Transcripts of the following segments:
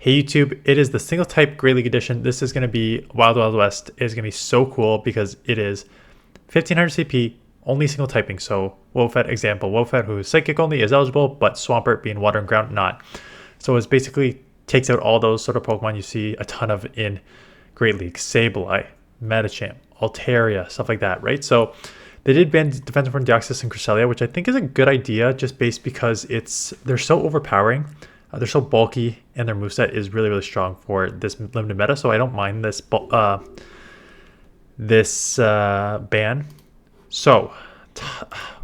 Hey YouTube, it is the single type Great League Edition. This is going to be Wild Wild West. It is going to be so cool because it is 1500 CP, only single typing. So Wofet example, Wofet who is Psychic only is eligible, but Swampert being Water and Ground not. So it's basically takes out all those sort of Pokemon you see a ton of in Great League. Sableye, medicham, altaria, stuff like that, right? So they did ban Defensive from Deoxys and Cresselia, which I think is a good idea just based because they're so overpowering. They're so bulky, and their moveset is really, really strong for this limited meta. So I don't mind this ban. So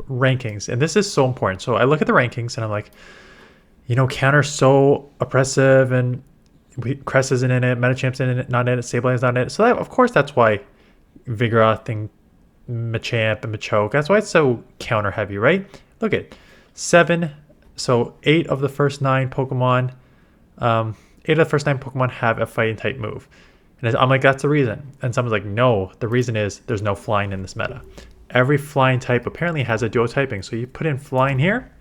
rankings, and this is so important. So I look at the rankings, and I'm like, counter's so oppressive, and Crest isn't in it, Medichamp's in it, not in it, Sableye is not in it. So of course that's why Vigoroth and Machamp and Machoke. That's why it's so counter heavy, right? Look at 7. So 8 of the first 9 Pokemon, have a fighting type move. And I'm like, that's the reason. And someone's like, no, the reason is there's no flying in this meta. Every flying type apparently has a duo typing. So you put in flying here,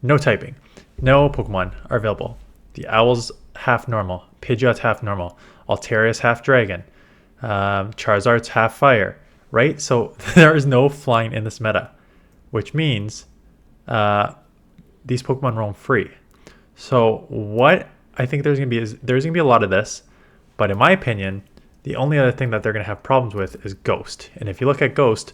no typing. No Pokemon are available. The Owl's half normal, Pidgeot's half normal, Altaria's half dragon, Charizard's half fire, right? So there is no flying in this meta, which means these Pokemon roam free. So what I think there's going to be a lot of this, but in my opinion, the only other thing that they're going to have problems with is Ghost. And if you look at Ghost,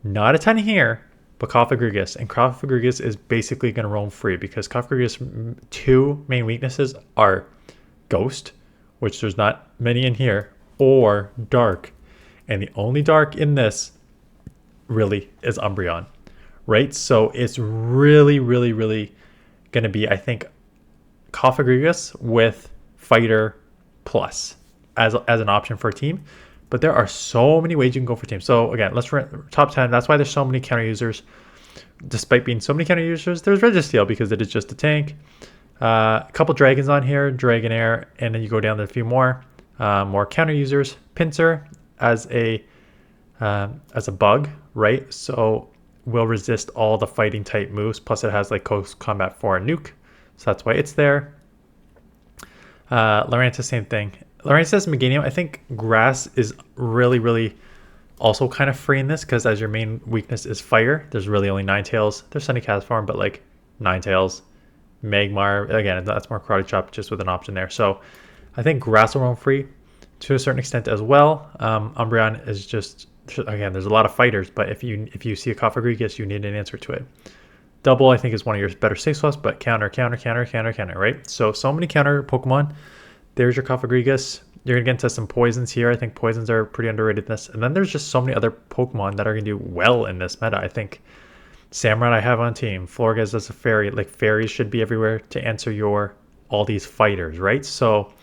not a ton here, but Cofagrigus. And Cofagrigus is basically going to roam free because Cofagrigus' 2 main weaknesses are Ghost, which there's not many in here, or Dark. And the only Dark in this really is Umbreon. Right, so it's really, really, really going to be, I think, Cofagrigus with Fighter Plus as an option for a team. But there are so many ways you can go for teams. So again, let's run top 10. That's why there's so many counter users. Despite being so many counter users, there's Registeel because it is just a tank. A couple dragons on here, Dragonair, and then you go down to a few more counter users. Pinsir as a bug, right? So will resist all the fighting type moves, plus it has like close combat for a nuke, so that's why it's there. Lurantis, same thing. Lurantis and Meganium, I think Grass is really, really also kind of free in this because as your main weakness is fire, there's really only Ninetales. There's Sunny Castform, but like Ninetales, Magmar, again, that's more Karate Chop just with an option there. So I think Grass will roam free to a certain extent as well. Umbreon is just, again, there's a lot of fighters, but if you see a Cofagrigus, you need an answer to it. Double, I think, is one of your better safe swaps, but counter, right? So many counter Pokemon. There's your Cofagrigus. You're going to get into some poisons here. I think poisons are pretty underrated in this. And then there's just so many other Pokemon that are going to do well in this meta. I think Samurott I have on team. Florges as a fairy. Like, fairies should be everywhere to answer all these fighters, right? So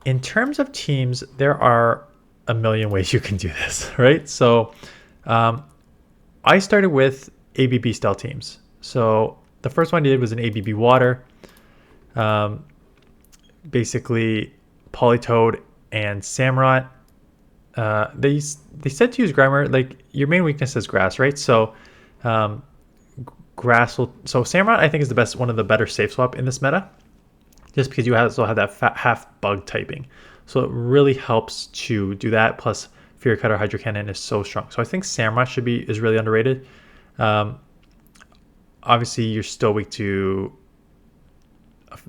in terms of teams, there are a million ways you can do this, right? So I started with ABB style teams. So the first one I did was an ABB Water. Basically Politoed and Samurott. They said to use Grimer. Like, your main weakness is Grass, right? So Samurott I think is one of the better safe swap in this meta, just because you also have that half bug typing. So it really helps to do that. Plus, Fury Cutter, Hydro Cannon is so strong. So I think Samurott is really underrated. Obviously, you're still weak to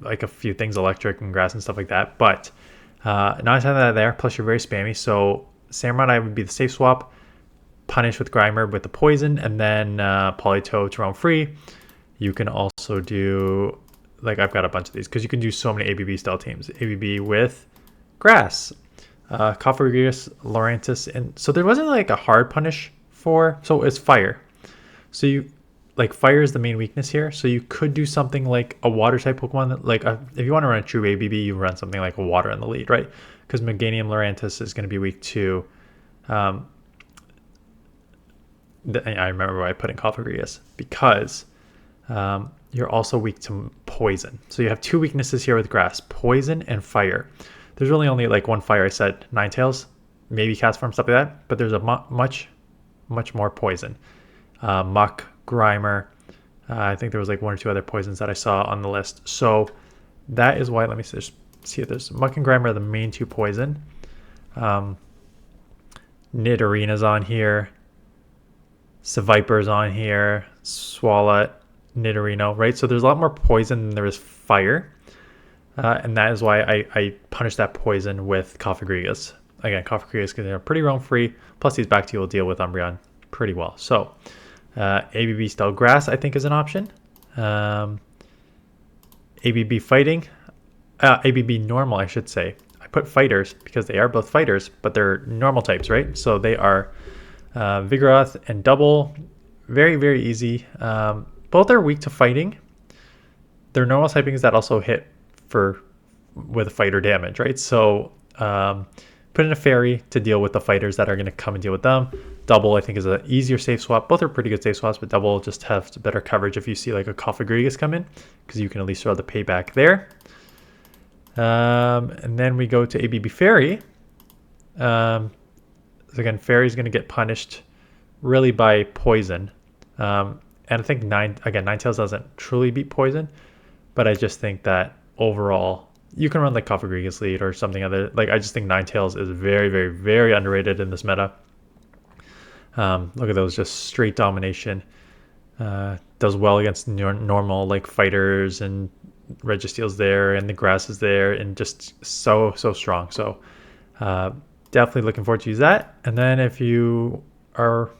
like a few things, Electric and Grass and stuff like that. But not a ton of that there. Plus, you're very spammy. So Samurott I would be the safe swap. Punish with Grimer with the poison, and then Politoed to roam free. You can also do, like, I've got a bunch of these because you can do so many ABB style teams. ABB with Grass, Cofagrigus, Lurantis, and so there wasn't like a hard punish so it's fire. So fire is the main weakness here. So you could do something like a water type Pokemon that, if you want to run a true ABB, you run something like a water in the lead, right? Because Meganium Lurantis is going to be weak to I remember why I put in Cofagrigus, because you're also weak to poison. So you have 2 weaknesses here with Grass, poison and fire. There's really only like one fire, I said, Ninetales, maybe Castform, stuff like that, but there's a much more poison. Muck, Grimer, I think there was like 1 or 2 other poisons that I saw on the list. So that is why, let me just see if there's Muck and Grimer are the main two poison. Nidorina's on here. Seviper's on here. Swalot, Nidorino, right? So there's a lot more poison than there is fire. And that is why I punish that poison with Cofagrigus. Again, Cofagrigus because they're pretty roam free. Plus these Bacti will deal with Umbreon pretty well. So ABB Steel Grass I think is an option. ABB Fighting. ABB Normal I should say. I put fighters because they are both fighters, but they're normal types, right? So they are Vigoroth and Double. Very, very easy. Both are weak to fighting. They're normal typings that also hit with fighter damage, right? So put in a fairy to deal with the fighters that are going to come and deal with them. Double I think is an easier safe swap. Both are pretty good safe swaps, but double just has better coverage if you see like a Cofagrigus come in, because you can at least throw the payback there. And then we go to ABB Fairy. So again, Fairy is going to get punished really by poison. And I think Ninetales doesn't truly beat poison, but I just think that overall you can run like Cofagrigus lead or something other. Like I just think Ninetales is very, very, very underrated in this meta. Look at those, just straight domination. Does well against normal like fighters, and Registeel's there, and the grass is there, and just so strong. So definitely looking forward to use that. And then if you are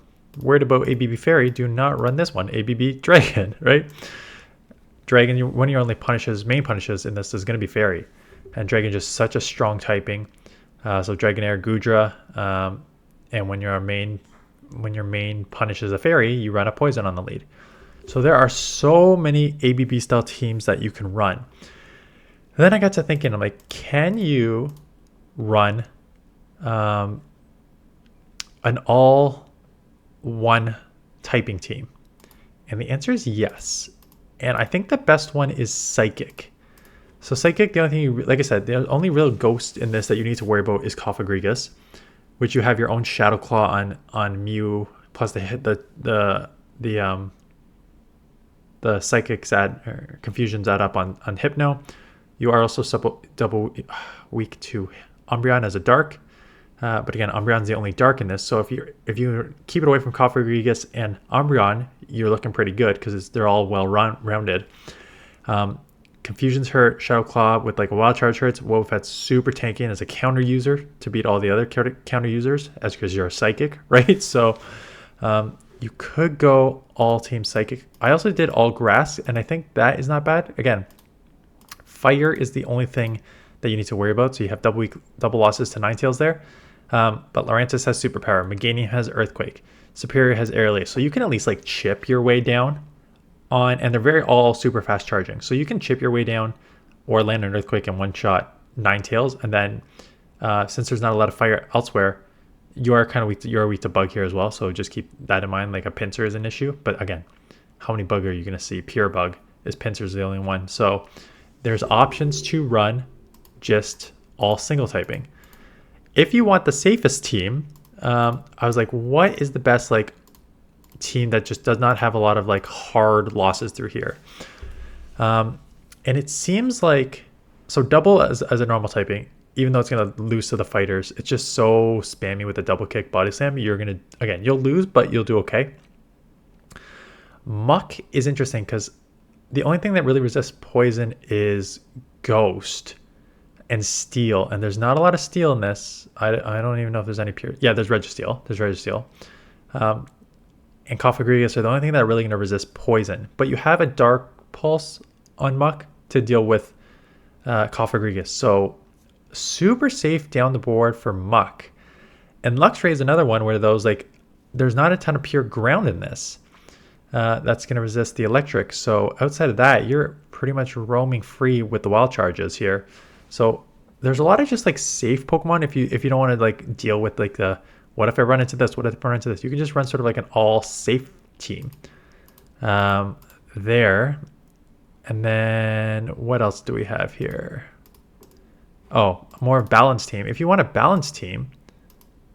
worried about ABB Fairy, do not run this one, ABB Dragon, right? Dragon, one of your only main punishes in this is going to be Fairy, and Dragon just such a strong typing. So Dragonair, Goodra, and when your main punishes a Fairy, you run a poison on the lead. So there are so many ABB style teams that you can run. And then I got to thinking, I'm like, can you run an all one typing team? And the answer is yes. And I think the best one is Psychic. So Psychic, the only thing, like I said, the only real ghost in this that you need to worry about is Cofagrigus, which you have your own Shadow Claw on Mew, plus the Psychics Confusions add up on Hypno. You are also double weak to Umbreon as a Dark. But again, Umbreon's the only Dark in this. So if you keep it away from Cofagrigus and Umbreon, you're looking pretty good because they're all well rounded. Confusions hurt, Shadow Claw with like a Wild Charge hurts. Wobbuffet's super tanky and as a counter user to beat all the other counter users, as because you're a Psychic, right? So you could go all team Psychic. I also did all Grass, and I think that is not bad. Again, Fire is the only thing that you need to worry about. So you have double losses to Ninetales there. But Lurantis has Superpower. Meganium has Earthquake. Superior has Airly. So you can at least like chip your way down on, and they're all super fast charging. So you can chip your way down or land an Earthquake in one shot Ninetales. And then since there's not a lot of fire elsewhere, you are kind of weak to bug here as well. So just keep that in mind. Like a Pinsir is an issue. But again, how many bug are you going to see? Pure bug is Pinsir's the only one. So there's options to run just all single typing. If you want the safest team, I was like, what is the best like team that just does not have a lot of like hard losses through here? And it seems like, so double as a normal typing, even though it's going to lose to the fighters, it's just so spammy with the double kick body slam. You're going to, again, you'll lose, but you'll do okay. Muck is interesting because the only thing that really resists poison is Ghost and Steel, and there's not a lot of Steel in this. I don't even know if there's any pure. Yeah, there's Registeel. And Cofagrigus are the only thing that are really going to resist poison. But you have a Dark Pulse on Muck to deal with Cofagrigus. So super safe down the board for Muck. And Luxray is another one where those like, there's not a ton of pure ground in this. That's going to resist the electric. So outside of that, you're pretty much roaming free with the wild charges here. So there's a lot of just like safe Pokemon if you don't want to like deal with like the what if I run into this, what if I run into this. You can just run sort of like an all safe team there. And then what else do we have here? Oh, a more balanced team. If you want a balanced team,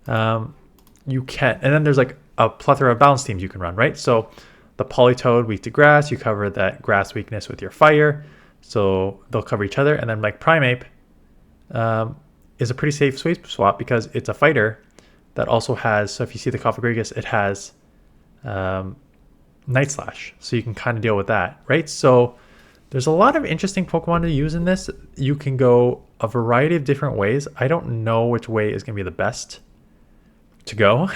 you can. And then there's like a plethora of balanced teams you can run, right? So the Politoed, weak to grass, you cover that grass weakness with your fire. So they'll cover each other. And then like Primeape is a pretty safe sweep swap because it's a fighter that also has, so if you see the Cofagrigus, it has Night Slash. So you can kind of deal with that, right? So there's a lot of interesting Pokemon to use in this. You can go a variety of different ways. I don't know which way is going to be the best to go.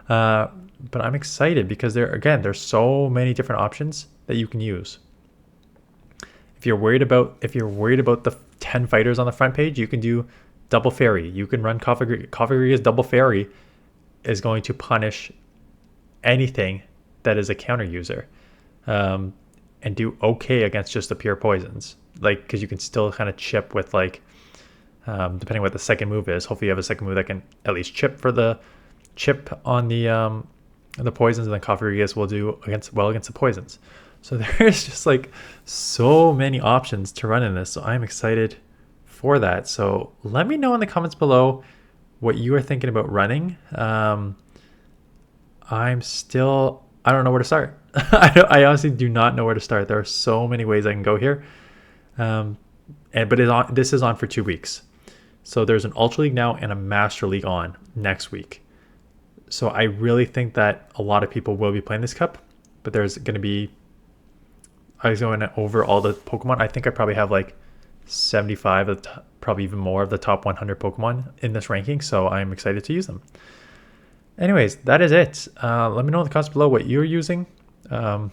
But I'm excited because there's so many different options that you can use. If you're worried about the 10 fighters on the front page, you can do double fairy. You can run Cofagrigus double fairy is going to punish anything that is a counter user, and do okay against just the pure poisons. Like, because you can still kind of chip with like, depending what the second move is. Hopefully you have a second move that can at least chip on the poisons, and then Cofagrigus will do against the poisons. So there's just like so many options to run in this. So I'm excited for that. So let me know in the comments below what you are thinking about running. I don't know where to start. I honestly do not know where to start. There are so many ways I can go here. This is on for 2 weeks. So there's an Ultra League now and a Master League on next week. So I really think that a lot of people will be playing this cup, but there's going to be, I was going over all the Pokemon. I think I probably have like 75, probably even more of the top 100 Pokemon in this ranking. So I'm excited to use them. Anyways, that is it. Let me know in the comments below what you're using. So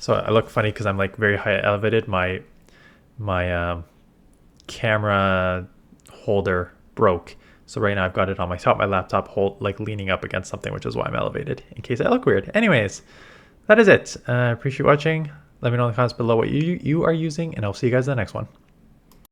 I look funny because I'm like very high elevated. My camera holder broke. So right now I've got it on my laptop, like leaning up against something, which is why I'm elevated, in case I look weird. Anyways, that is it. Appreciate watching. Let me know in the comments below what you are using, and I'll see you guys in the next one.